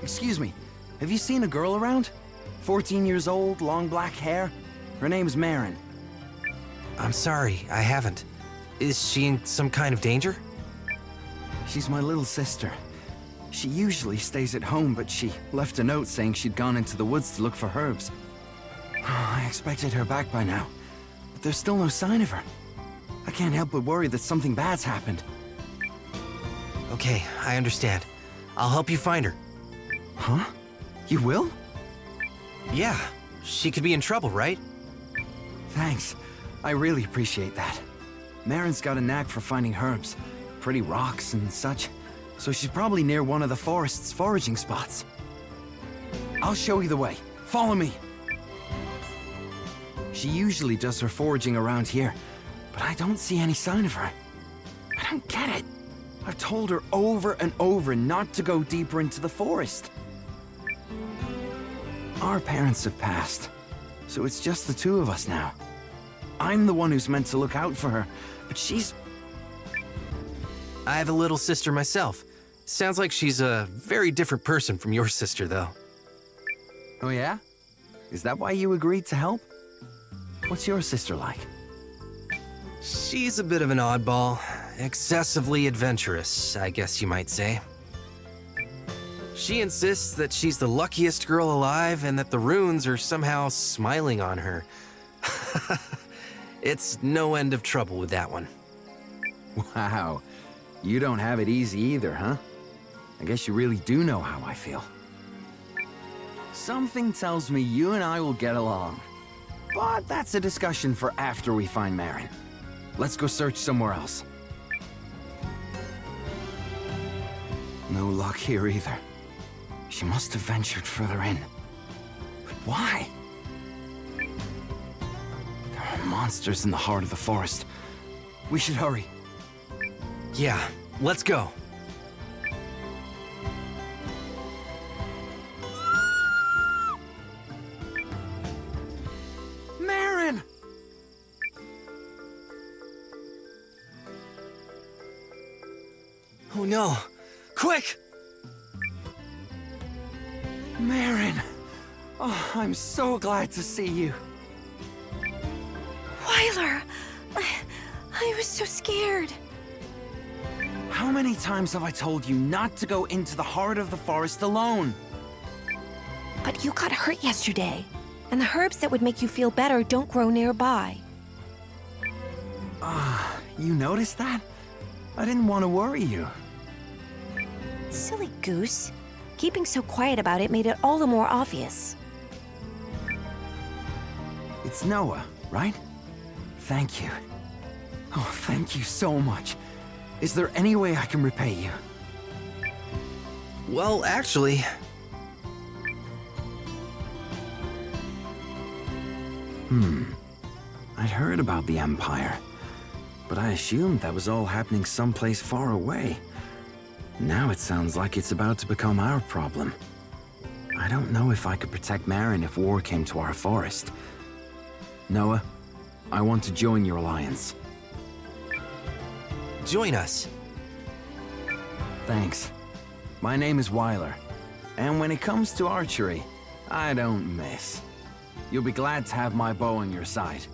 Excuse me, have you seen a girl around? 14 years old, long black hair. Her name's Marin. I'm sorry, I haven't. Is she in some kind of danger? She's my little sister. She usually stays at home, but she left a note saying she'd gone into the woods to look for herbs. I expected her back by now, but there's still no sign of her. I can't help but worry that something bad's happened. Okay, I understand. I'll help you find her. Huh? You will? Yeah, she could be in trouble, right? Thanks. I really appreciate that. Marin's got a knack for finding herbs, pretty rocks and such, so she's probably near one of the forest's foraging spots. I'll show you the way. Follow me. She usually does her foraging around here, but I don't see any sign of her. I don't get it. I've told her over and over not to go deeper into the forest. Our parents have passed, so it's just the two of us now. I'm the one who's meant to look out for her, but she's... I have a little sister myself. Sounds like she's a very different person from your sister, though. Oh yeah? Is that why you agreed to help? What's your sister like? She's a bit of an oddball. Excessively adventurous, I guess you might say. She insists that she's the luckiest girl alive and that the runes are somehow smiling on her. It's no end of trouble with that one. Wow. You don't have it easy either, huh? I guess you really do know how I feel. Something tells me you and I will get along. But that's a discussion for after we find Marin. Let's go search somewhere else. No luck here either. She must have ventured further in. But why? There are monsters in the heart of the forest. We should hurry. Yeah, let's go. Marin! Oh no! Quick! Marin! Oh, I'm so glad to see you. Wyler! I was so scared. How many times have I told you not to go into the heart of the forest alone? But you got hurt yesterday, and the herbs that would make you feel better don't grow nearby. You noticed that? I didn't want to worry you. Silly goose. Keeping so quiet about it made it all the more obvious. It's Noah, right? Thank you. Oh, thank you so much. Is there any way I can repay you? Well, actually... I'd heard about the Empire, but I assumed that was all happening someplace far away. Now it sounds like it's about to become our problem. I don't know if I could protect Marin if war came to our forest. Noah, I want to join your alliance. Join us. Thanks. My name is Wyler, and when it comes to archery, I don't miss. You'll be glad to have my bow on your side.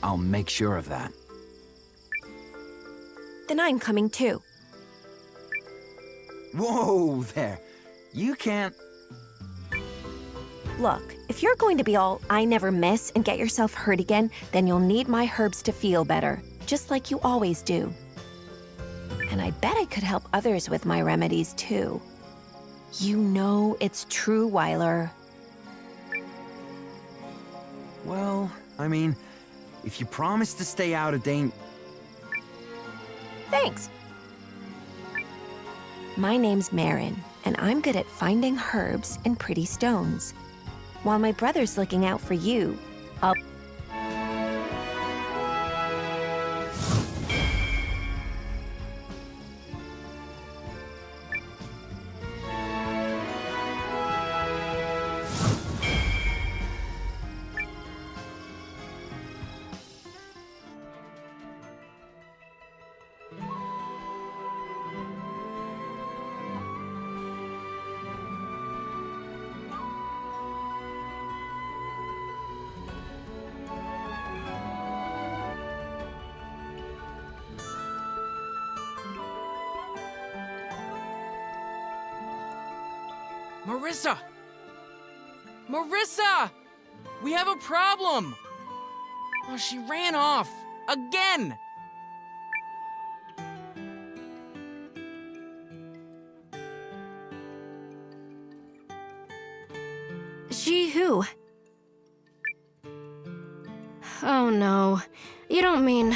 I'll make sure of that. Then I'm coming too. Whoa there! You can't... Look, if you're going to be all I never miss and get yourself hurt again, then you'll need my herbs to feel better, just like you always do. And I bet I could help others with my remedies too. You know it's true, Wyler. Well, I mean, if you promise to stay out of danger... Thanks. My name's Marin, and I'm good at finding herbs and pretty stones. While my brother's looking out for you, I'll... Marisa! Marisa! We have a problem! Oh, she ran off. Again! She who? Oh no. You don't mean...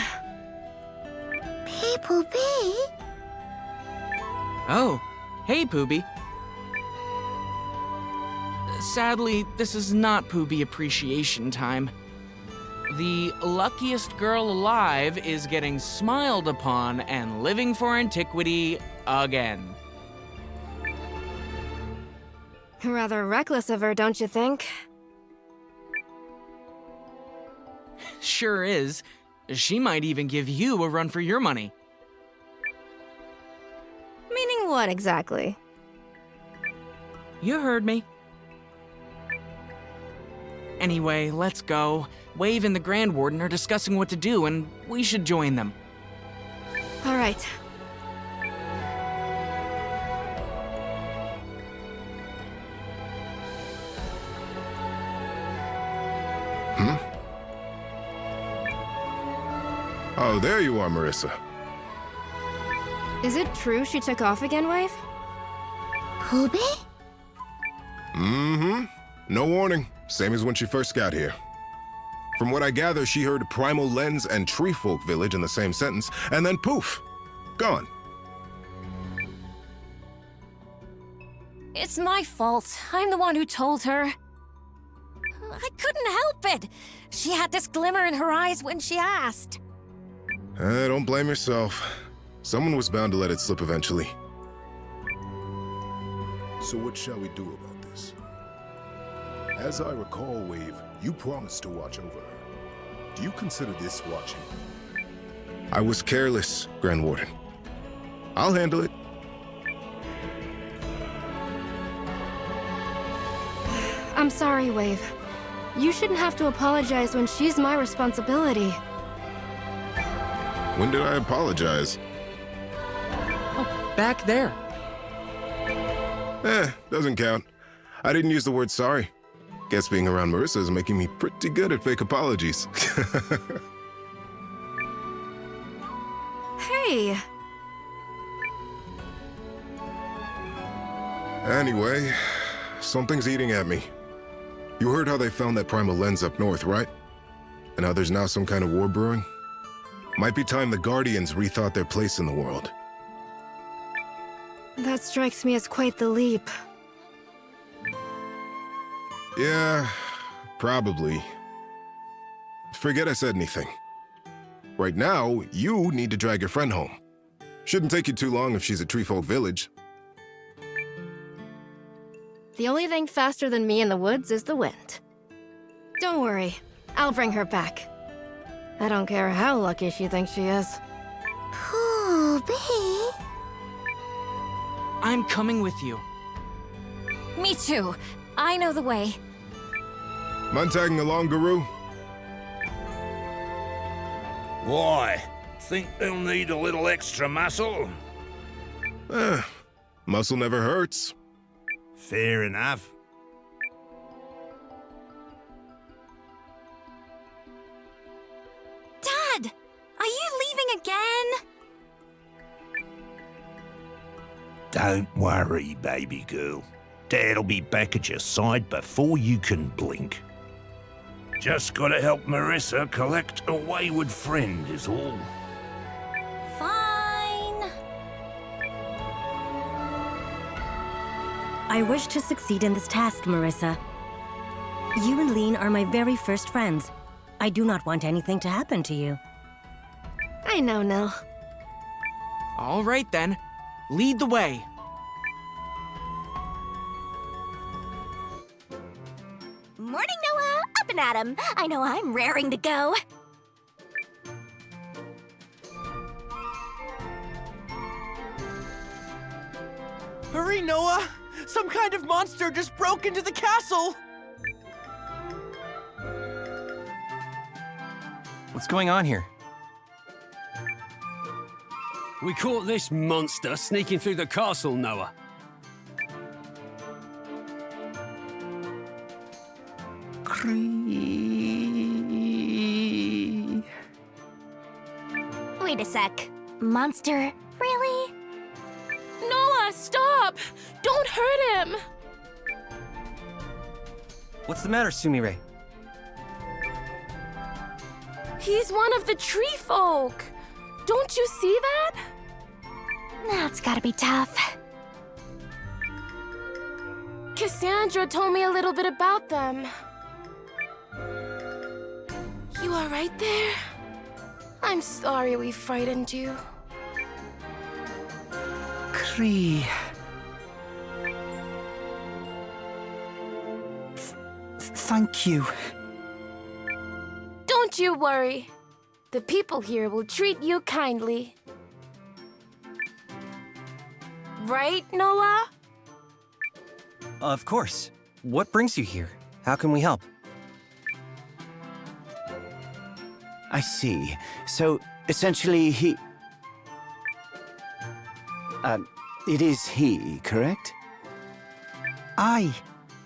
People be? Oh, hey, Poobie. Sadly, this is not Poobie appreciation time. The luckiest girl alive is getting smiled upon and living for antiquity again. Rather reckless of her, don't you think? Sure is. She might even give you a run for your money. Meaning what exactly? You heard me. Anyway, let's go. Wave and the Grand Warden are discussing what to do, and we should join them. All right. Oh, there you are, Marisa. Is it true she took off again, Wave? Poobie? Mm-hmm. No warning. Same as when she first got here. From what I gather, she heard Primal Lens and Treefolk Village in the same sentence, and then poof! Gone. It's my fault. I'm the one who told her. I couldn't help it. She had this glimmer in her eyes when she asked. Don't blame yourself. Someone was bound to let it slip eventually. So what shall we do about this? As I recall, Wave, you promised to watch over her. Do you consider this watching? I was careless, Grand Warden. I'll handle it. I'm sorry, Wave. You shouldn't have to apologize when she's my responsibility. When did I apologize? Oh, back there. Doesn't count. I didn't use the word sorry. Guess being around Marisa is making me pretty good at fake apologies. Hey! Anyway, something's eating at me. You heard how they found that Primal Lens up north, right? And how there's now some kind of war brewing? Might be time the Guardians rethought their place in the world. That strikes me as quite the leap. Yeah, probably. Forget I said anything. Right now, you need to drag your friend home. Shouldn't take you too long if she's at Treefolk Village. The only thing faster than me in the woods is the wind. Don't worry, I'll bring her back. I don't care how lucky she thinks she is. Poobie? I'm coming with you. Me too. I know the way. Mind tagging along, Guru? Why? Think they'll need a little extra muscle? Muscle never hurts. Fair enough. Dad! Are you leaving again? Don't worry, baby girl. Dad'll be back at your side before you can blink. Just gotta help Marisa collect a wayward friend is all. Fine. I wish to succeed in this task, Marisa. You and Lean are my very first friends. I do not want anything to happen to you. I know, Nell. All right then. Lead the way. Morning, Noah. Up and at 'em. I know I'm raring to go. Hurry, Noah! Some kind of monster just broke into the castle! What's going on here? We caught this monster sneaking through the castle, Noah. Wait a sec. Monster? Really? Noah, stop! Don't hurt him! What's the matter, Sumire? He's one of the tree folk! Don't you see that? That's gotta be tough. Cassandra told me a little bit about them. You all right there? I'm sorry we frightened you. Kree. Thank you. Don't you worry. The people here will treat you kindly. Right, Noah? Of course. What brings you here? How can we help? I see. So, essentially, it is he, correct? Aye,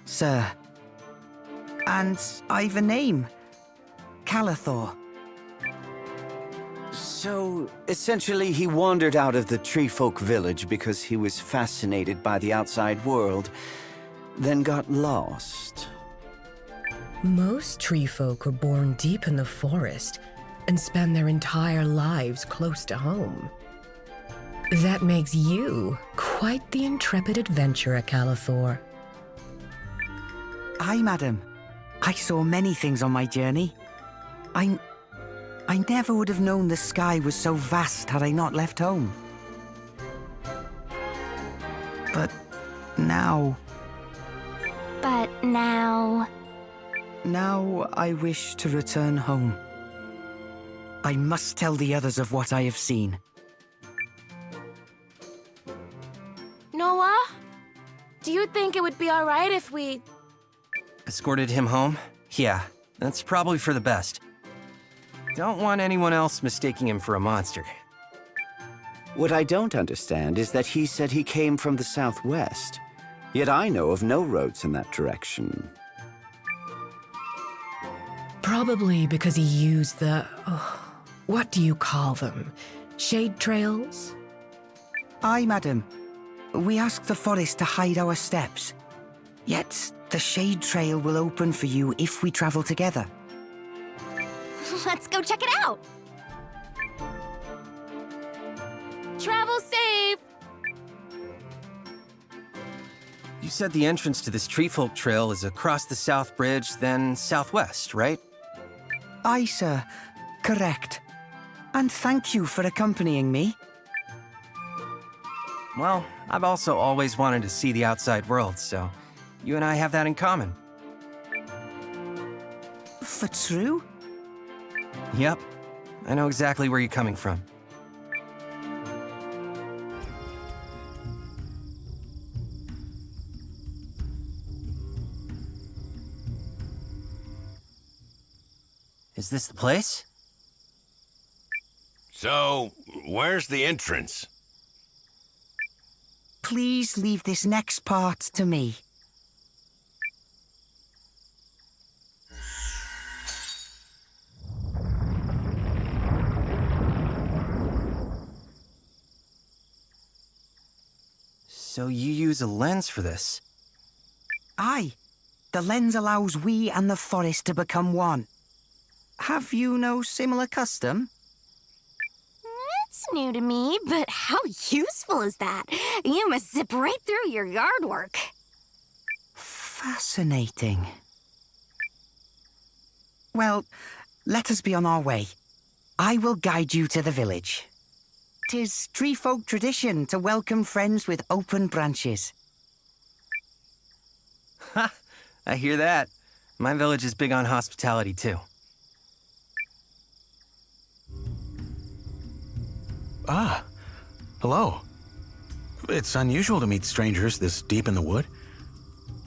sir. And I've a name. Calathor. So, essentially, he wandered out of the Treefolk village because he was fascinated by the outside world, then got lost. Most tree folk are born deep in the forest and spend their entire lives close to home. That makes you quite the intrepid adventurer, Calathor. Aye, madam. I saw many things on my journey. I never would have known the sky was so vast had I not left home. But now... Now I wish to return home. I must tell the others of what I have seen. Noah? Do you think it would be alright if we... Escorted him home? Yeah, that's probably for the best. Don't want anyone else mistaking him for a monster. What I don't understand is that he said he came from the southwest. Yet I know of no roads in that direction. Probably because he used the... what do you call them? Shade trails? Aye, madam. We asked the forest to hide our steps. Yet, the shade trail will open for you if we travel together. Let's go check it out! Travel safe! You said the entrance to this Treefolk Trail is across the South Bridge, then southwest, right? Aye, sir. Correct. And thank you for accompanying me. Well, I've also always wanted to see the outside world, so you and I have that in common. For true? Yep. I know exactly where you're coming from. Is this the place? So, where's the entrance? Please leave this next part to me. So you use a lens for this? Aye. The lens allows we and the forest to become one. Have you no similar custom? It's new to me, but how useful is that? You must zip right through your yard work. Fascinating. Well, let us be on our way. I will guide you to the village. 'Tis Treefolk tradition to welcome friends with open branches. Ha! I hear that. My village is big on hospitality, too. Ah, hello. It's unusual to meet strangers this deep in the wood.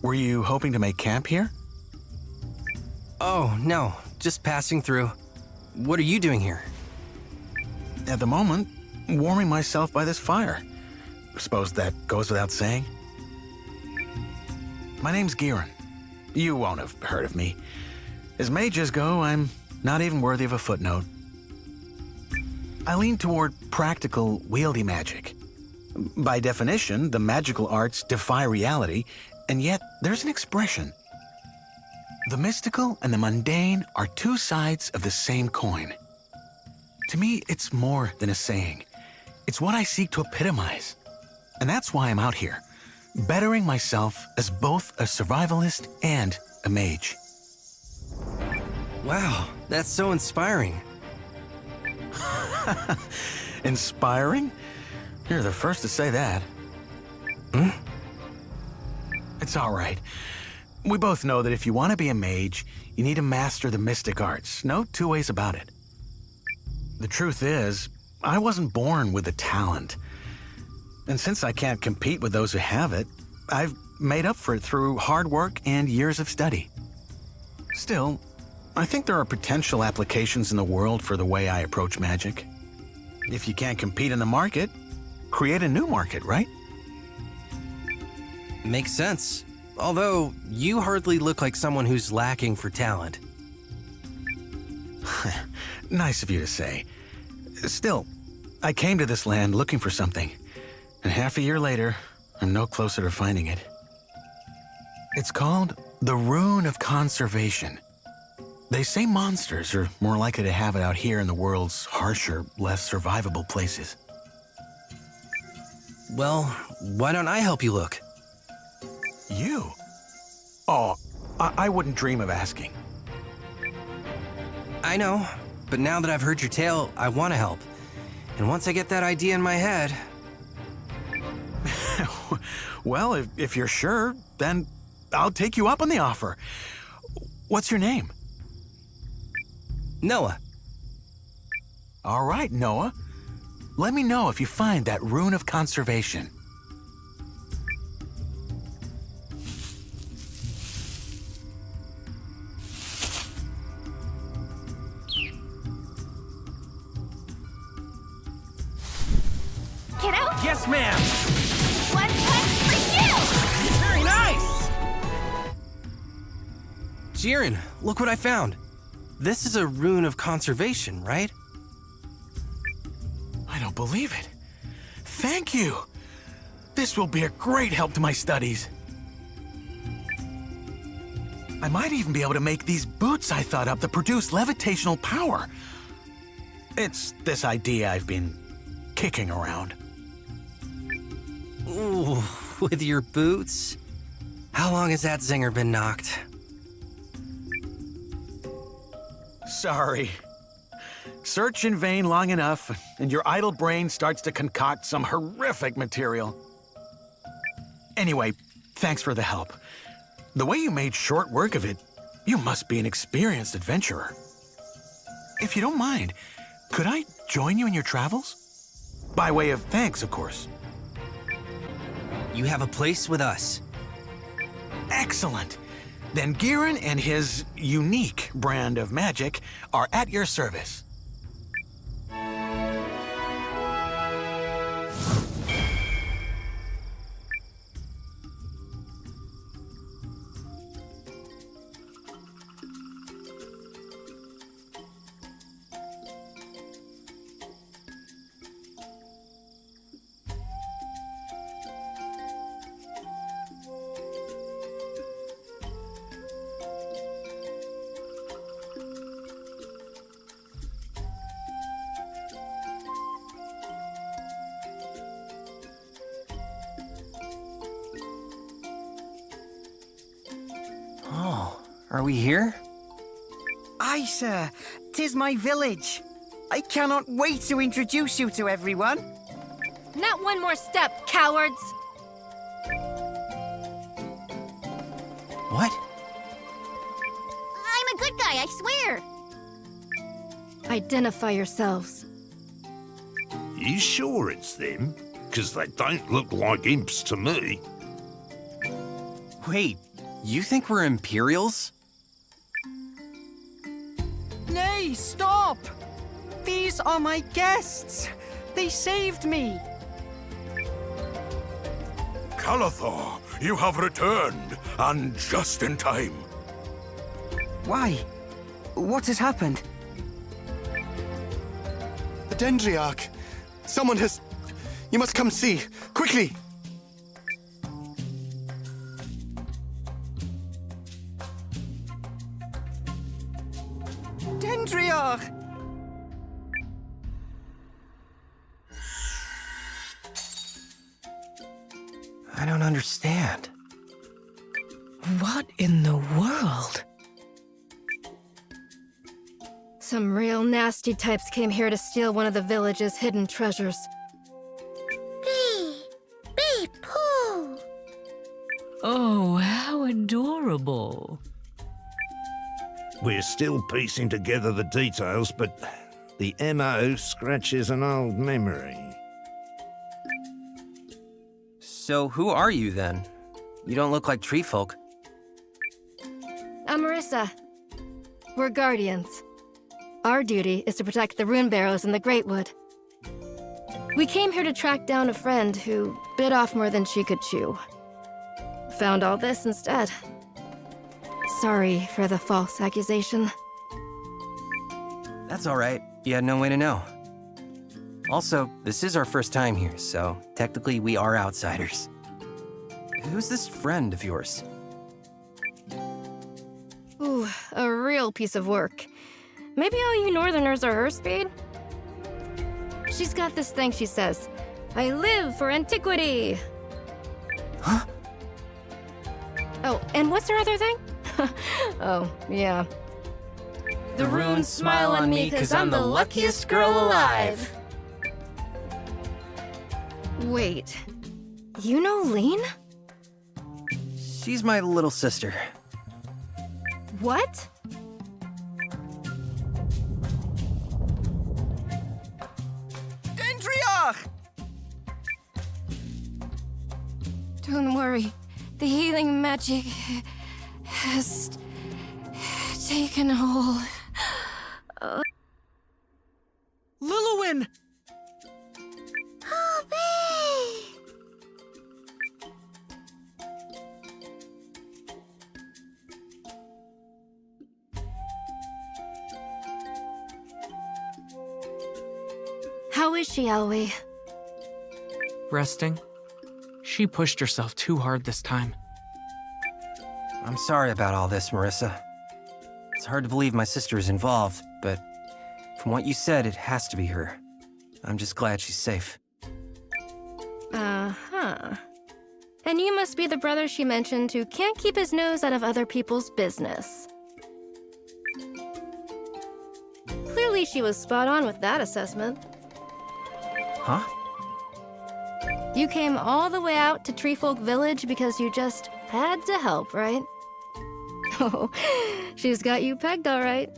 Were you hoping to make camp here? Oh, no. Just passing through. What are you doing here? At the moment, warming myself by this fire. Suppose that goes without saying? My name's Giran. You won't have heard of me. As mages go, I'm not even worthy of a footnote. I lean toward practical, wieldy magic. By definition, the magical arts defy reality, and yet there's an expression. The mystical and the mundane are two sides of the same coin. To me, it's more than a saying. It's what I seek to epitomize. And that's why I'm out here, bettering myself as both a survivalist and a mage. Wow, that's so inspiring. Inspiring? You're the first to say that. It's all right. We both know that if you want to be a mage, you need to master the mystic arts. No two ways about it. The truth is, I wasn't born with the talent. And since I can't compete with those who have it, I've made up for it through hard work and years of study. Still, I think there are potential applications in the world for the way I approach magic. If you can't compete in the market, create a new market, right? Makes sense. Although, you hardly look like someone who's lacking for talent. Nice of you to say. Still, I came to this land looking for something, and half a year later, I'm no closer to finding it. It's called the Rune of Conservation. They say monsters are more likely to have it out here in the world's harsher, less survivable places. Well, why don't I help you look? You? Oh, I wouldn't dream of asking. I know, but now that I've heard your tale, I want to help. And once I get that idea in my head... Well, if you're sure, then I'll take you up on the offer. What's your name? Noah. All right, Noah. Let me know if you find that Rune of Conservation. Kiddo? Yes, ma'am! One punch for you! Very nice! Jiren, look what I found. This is a Rune of Conservation, right? I don't believe it. Thank you. This will be a great help to my studies. I might even be able to make these boots I thought up that produce levitational power. It's this idea I've been kicking around. Ooh, with your boots? How long has that zinger been knocked? Sorry. Search in vain long enough, and your idle brain starts to concoct some horrific material. Anyway, thanks for the help. The way you made short work of it, you must be an experienced adventurer. If you don't mind, could I join you in your travels? By way of thanks, of course. You have a place with us. Excellent. Then Giran and his unique brand of magic are at your service. Are we here? Aye, sir. 'Tis my village. I cannot wait to introduce you to everyone. Not one more step, cowards! What? I'm a good guy, I swear. Identify yourselves. You sure it's them? 'Cause they don't look like imps to me. Wait, you think we're Imperials? Nay, stop! These are my guests. They saved me. Calathar, you have returned, and just in time. Why? What has happened? The Dendriarch! Someone has... You must come see, quickly! Dendriarch! I don't understand. What in the world? Some real nasty types came here to steal one of the village's hidden treasures. Be Pooh! Oh, how adorable. We're still piecing together the details, but the MO scratches an old memory. So who are you then? You don't look like tree folk. I'm Marisa. We're Guardians. Our duty is to protect the rune barrows in the Greatwood. We came here to track down a friend who bit off more than she could chew. Found all this instead. Sorry for the false accusation. That's all right. You had no way to know. Also, this is our first time here, so technically we are outsiders. Who's this friend of yours? Ooh, a real piece of work. Maybe all you Northerners are her speed? She's got this thing she says, I live for antiquity! Huh? Oh, and what's her other thing? Oh, yeah. The runes smile on me 'cause I'm the luckiest girl alive. Wait, you know Lean? She's my little sister. What? Dendriarch! Don't worry. The healing magic has taken hold. Lilowin! How is she, Elwie? Resting? She pushed herself too hard this time. I'm sorry about all this, Marisa. It's hard to believe my sister is involved, but from what you said, it has to be her. I'm just glad she's safe. Uh-huh. And you must be the brother she mentioned who can't keep his nose out of other people's business. Clearly she was spot on with that assessment. Huh? You came all the way out to Treefolk Village because you just had to help, right? Oh, she's got you pegged all right.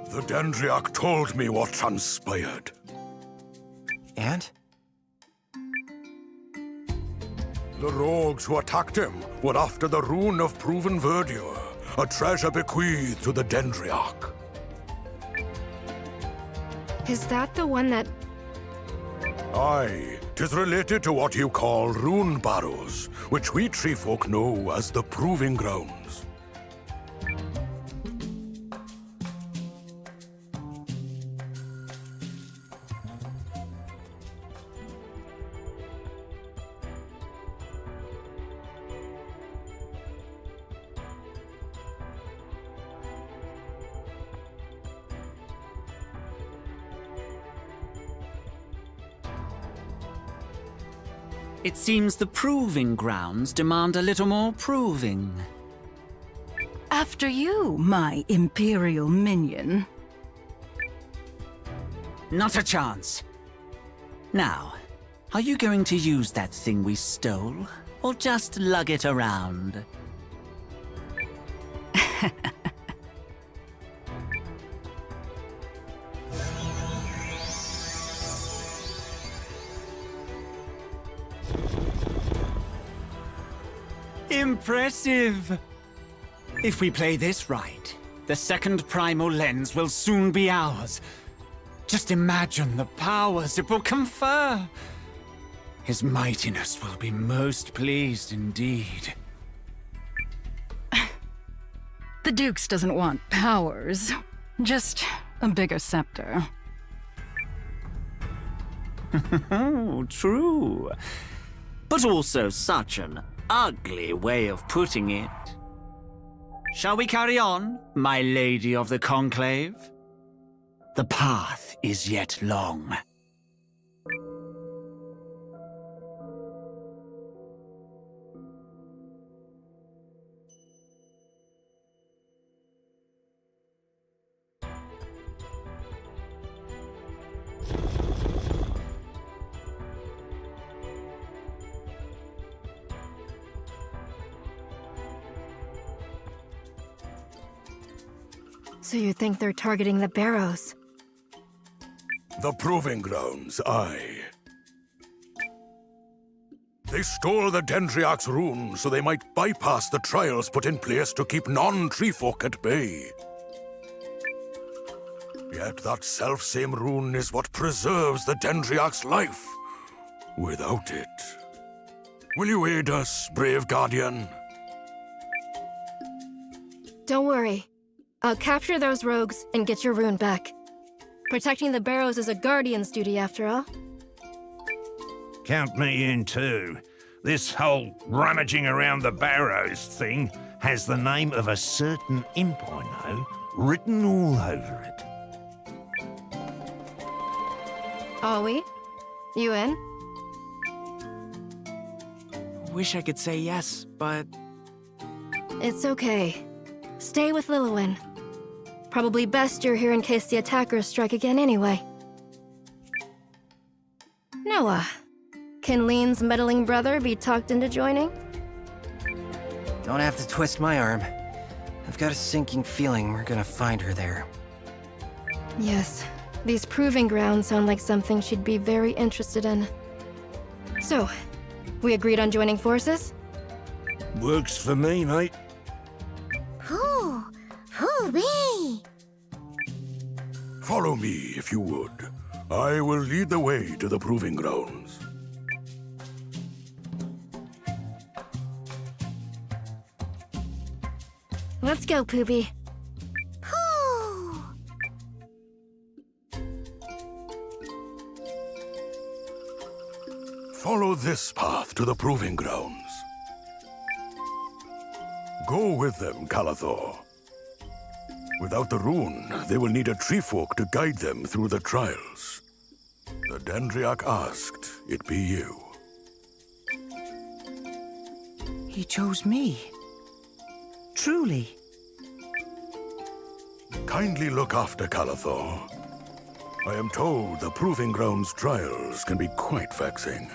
The Dendriarch told me what transpired. And? The rogues who attacked him were after the rune of proven verdure, a treasure bequeathed to the Dendriarch. Is that the one that... Aye, 'tis related to what you call rune barrows, which we treefolk know as the Proving Grounds. It seems the proving grounds demand a little more proving. After you, my Imperial minion. Not a chance. Now, are you going to use that thing we stole, or just lug it around? Impressive! If we play this right, the second primal lens will soon be ours. Just imagine the powers it will confer. His mightiness will be most pleased indeed. The Dukes doesn't want powers, just a bigger scepter. True. But also such an ugly way of putting it. Shall we carry on, my Lady of the Conclave? The path is yet long. So you think they're targeting the Barrows? The Proving Grounds, aye. They stole the Dendriarch's rune so they might bypass the trials put in place to keep non-treefolk at bay. Yet that self-same rune is what preserves the Dendriarch's life. Without it... Will you aid us, brave Guardian? Don't worry. I'll capture those rogues and get your rune back. Protecting the Barrows is a Guardian's duty, after all. Count me in too. This whole rummaging around the Barrows thing has the name of a certain imp I know written all over it. Are we? You in? Wish I could say yes, but... It's okay. Stay with Lilywin. Probably best you're here in case the attackers strike again anyway. Noah, can Lean's meddling brother be talked into joining? Don't have to twist my arm. I've got a sinking feeling we're gonna find her there. Yes, these proving grounds sound like something she'd be very interested in. So, we agreed on joining forces? Works for me, mate. Hoo-wee! Follow me, if you would. I will lead the way to the Proving Grounds. Let's go, Poopy. Follow this path to the Proving Grounds. Go with them, Calathor. Without the rune, they will need a treefolk to guide them through the trials. The Dendriarch asked it be you. He chose me. Truly. Kindly look after Calathor. I am told the Proving Grounds trials can be quite vexing.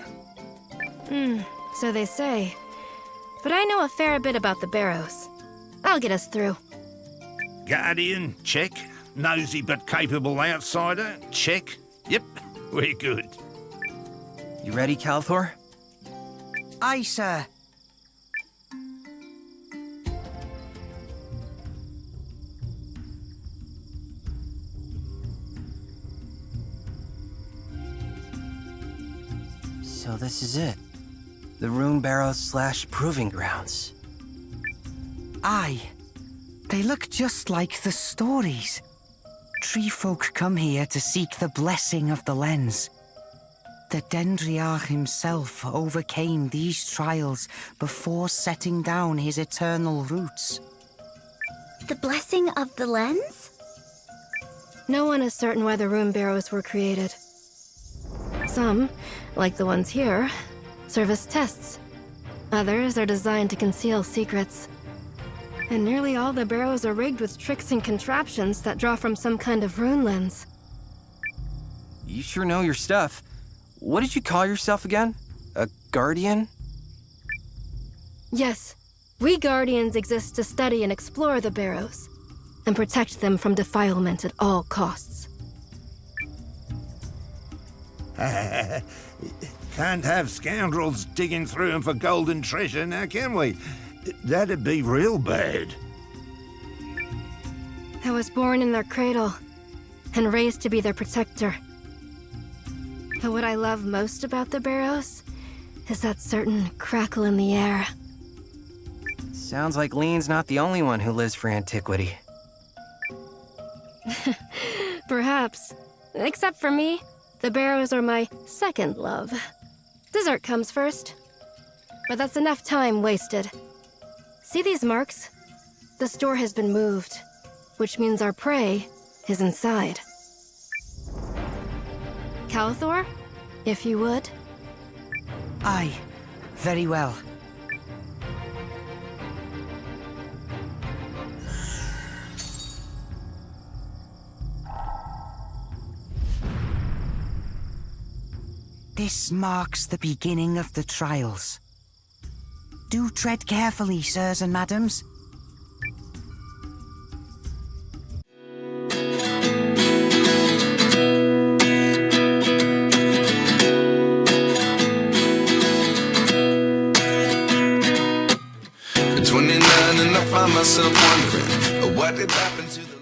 So they say. But I know a fair bit about the Barrows. I'll get us through. Guardian, check. Nosy but capable outsider, check. Yep, we're good. You ready, Calathor? Aye, sir. So this is it. The Rune Barrows / Proving Grounds. Aye. They look just like the stories. Treefolk come here to seek the blessing of the lens. The Dendriarch himself overcame these trials before setting down his eternal roots. The blessing of the lens? No one is certain why the Rune Barrows were created. Some, like the ones here, serve as tests. Others are designed to conceal secrets. And nearly all the barrows are rigged with tricks and contraptions that draw from some kind of rune lens. You sure know your stuff. What did you call yourself again? A Guardian? Yes. We Guardians exist to study and explore the barrows, and protect them from defilement at all costs. Can't have scoundrels digging through them for golden treasure, now can we? That'd be real bad. I was born in their cradle, and raised to be their protector. But what I love most about the barrows is that certain crackle in the air. Sounds like Lean's not the only one who lives for antiquity. Perhaps. Except for me, the barrows are my second love. Dessert comes first. But that's enough time wasted. See these marks? The store has been moved, which means our prey is inside. Calathor, if you would. Aye, very well. This marks the beginning of the trials. Do tread carefully, sirs and madams. At 29 and I find myself wondering what did happen to the